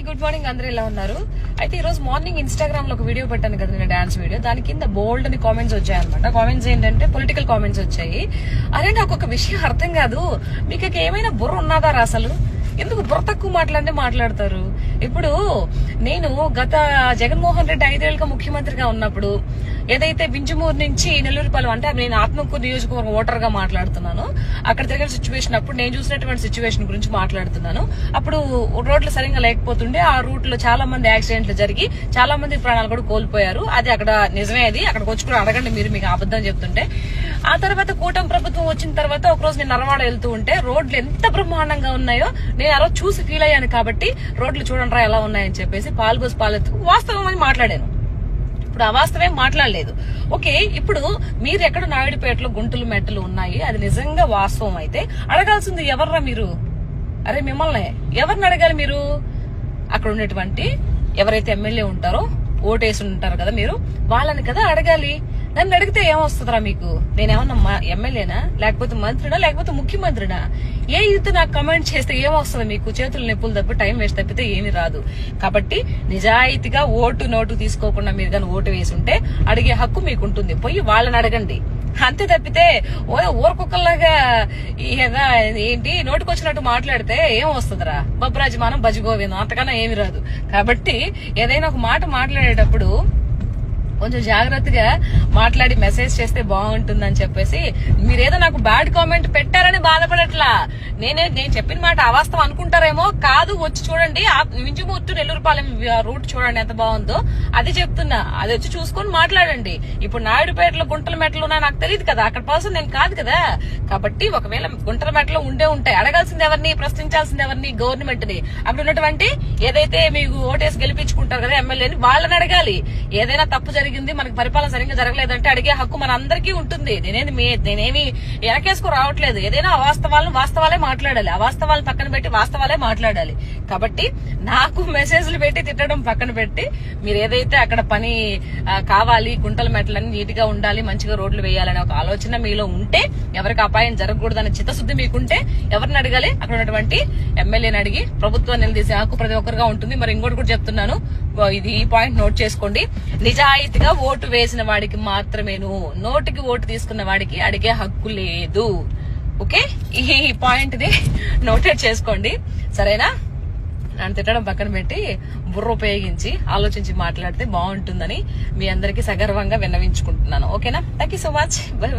Good morning, అందరూ ఎలా ఉన్నారు? అయితే ఈ రోజు మార్నింగ్ ఇన్స్టాగ్రామ్ లో ఒక వీడియో పెట్టాను కదా, నేను డాన్స్ వీడియో. దాని కింద బోల్డ్ అని కామెంట్స్ వచ్చాయన్నమాట. కామెంట్స్ ఏంటంటే పొలిటికల్ కామెంట్స్ వచ్చాయి. అరే నాకు ఒక విషయం అర్థం కాదు, మీకు ఏమైనా బుర్ర ఉన్నదా అసలు? ఎందుకు బుర్ర తక్కువ మాట్లాడతారు? ఇప్పుడు నేను గత జగన్మోహన్ రెడ్డి 5 ఏళ్ళుగా ముఖ్యమంత్రిగా ఉన్నప్పుడు ఏదైతే వింజమూరు నుంచి నెల్లూరుపాలెం, అంటే నేను ఆత్మకూరు నియోజకవర్గం ఓటర్ గా మాట్లాడుతున్నాను, అక్కడ జరిగిన సిచ్యువేషన్, అప్పుడు నేను చూసినటువంటి సిచ్యువేషన్ గురించి మాట్లాడుతున్నాను. అప్పుడు రోడ్లు సరిగ్గా లేకపోతుండే, ఆ రూట్ లో చాలా మంది యాక్సిడెంట్లు జరిగి చాలా మంది ప్రాణాలు కూడా కోల్పోయారు. అది అక్కడ నిజమే, అది అక్కడికి వచ్చి కూడా అడగండి మీరు, మీకు అబద్ధం చెప్తుంటే. ఆ తర్వాత కూటమి ప్రభుత్వం వచ్చిన తర్వాత ఒకరోజు నేను నరవాడ వెళ్తూ ఉంటే రోడ్లు ఎంత బ్రహ్మాండంగా ఉన్నాయో నేను ఆ రోజు చూసి ఫీల్ అయ్యాను. కాబట్టి రోడ్లు చూడండి ఎలా ఉన్నాయని చెప్పేసి పాల్గొసి పాలెత్తు వాస్తవం అని మాట్లాడాను. ఇప్పుడు అవాస్తవం మాట్లాడలేదు. ఓకే, ఇప్పుడు మీరు ఎక్కడ నాయుడుపేటలో గుంటలు మెట్టలు ఉన్నాయి, అది నిజంగా వాస్తవం అయితే అడగాల్సింది ఎవర్రా మీరు? అరే మిమ్మల్ని ఎవరిని అడగాలి మీరు? అక్కడ ఉన్నటువంటి ఎవరైతే ఎమ్మెల్యే ఉంటారో, ఓటేసి ఉంటారు కదా మీరు, వాళ్ళని కదా అడగాలి. నన్ను అడిగితే ఏమొస్తుందిరా మీకు? నేనేమన్నా ఎమ్మెల్యేనా, లేకపోతే మంత్రినా, లేకపోతే ముఖ్యమంత్రినా? ఏ ఇది నాకు కమెంట్ చేస్తే ఏమొస్తుంది మీకు? చేతులు నొప్పులు తప్పి టైం వేస్ట్ తప్పితే ఏమీ రాదు. కాబట్టి నిజాయితీగా ఓటు నోటు తీసుకోకుండా మీరు కానీ ఓటు వేసి ఉంటే అడిగే హక్కు మీకు ఉంటుంది. పోయి వాళ్ళని అడగండి, అంతే తప్పితే ఊరకొక్కలాగా ఏంటి నోటుకొచ్చినట్టు మాట్లాడితే ఏం వస్తుందిరా? బొబ్బరాజమానం బజిగోవిందం, అంతకన్నా ఏమి రాదు. కాబట్టి ఏదైనా ఒక మాట మాట్లాడేటప్పుడు కొంచెం జాగ్రత్తగా మాట్లాడి మెసేజ్ చేస్తే బాగుంటుందని చెప్పేసి, మీరేదో నాకు బ్యాడ్ కామెంట్ పెట్టారని బాధపడట్లా. నేను చెప్పిన మాట అవాస్తవం అనుకుంటారేమో, కాదు వచ్చి చూడండి, వింజమూరు నెల్లూరుపాలెం రూట్ చూడండి ఎంత బాగుందో, అది చెప్తున్నా. అది వచ్చి చూసుకొని మాట్లాడండి. ఇప్పుడు నాయుడుపేటలో గుంటల మెట్టలు ఉన్నా నాకు తెలియదు కదా, అక్కడ పర్సన్ నేను కాదు కదా. కాబట్టి ఒకవేళ గుంటల మెట్టలో ఉంటాయి, అడగాల్సింది ఎవరిని, ప్రశ్నించాల్సింది ఎవరిని? గవర్నమెంట్ ని. అక్కడ ఉన్నటువంటి ఏదైతే మీకు ఓటేసి గెలిపించుకుంటారు కదా ఎమ్మెల్యేని, వాళ్ళని అడగాలి. ఏదైనా తప్పు జరిగింది, మనకి పరిపాలన సరిగ్గా జరగలేదంటే అడిగే హక్కు మన అందరికీ ఉంటుంది. నేనేమి వెనకేసుకు రావట్లేదు. ఏదైనా వాస్తవాలే మాట్లాడాలి, అవాస్తవాలు పక్కన పెట్టి వాస్తవాలే మాట్లాడాలి. కాబట్టి నాకు మెసేజ్లు పెట్టి తిట్టడం పక్కన పెట్టి, మీరు ఏదైతే అక్కడ పని కావాలి, గుంటల మెట్లని నీట్ గా ఉండాలి, మంచిగా రోడ్లు వేయాలనే ఒక ఆలోచన మీలో ఉంటే, ఎవరికి అపాయం జరగకూడదనే చిత్తశుద్ధి మీకుంటే ఎవరిని అడగాలి? అక్కడ ఉన్నటువంటి ఎమ్మెల్యేని అడిగి ప్రభుత్వాన్ని నిలదీసే హక్కు ప్రతి ఒక్కరుగా ఉంటుంది. మరి ఇంకోటి కూడా చెప్తున్నాను, ఈ పాయింట్ నోట్ చేసుకోండి. నిజాయితీగా ఓటు వేసిన వాడికి మాత్రమేను, నోటికి ఓటు తీసుకున్న వాడికి అడిగే హక్కు లేదు. ఓకే, ఈ పాయింట్ ని నోటెడ్ చేసుకోండి, సరేనా? నన్ను తిట్టడం పక్కన పెట్టి బుర్ర ఉపయోగించి ఆలోచించి మాట్లాడితే బాగుంటుందని మీ అందరికీ సగర్వంగా విన్నవించుకుంటున్నాను. ఓకేనా? Thank you so much. By by.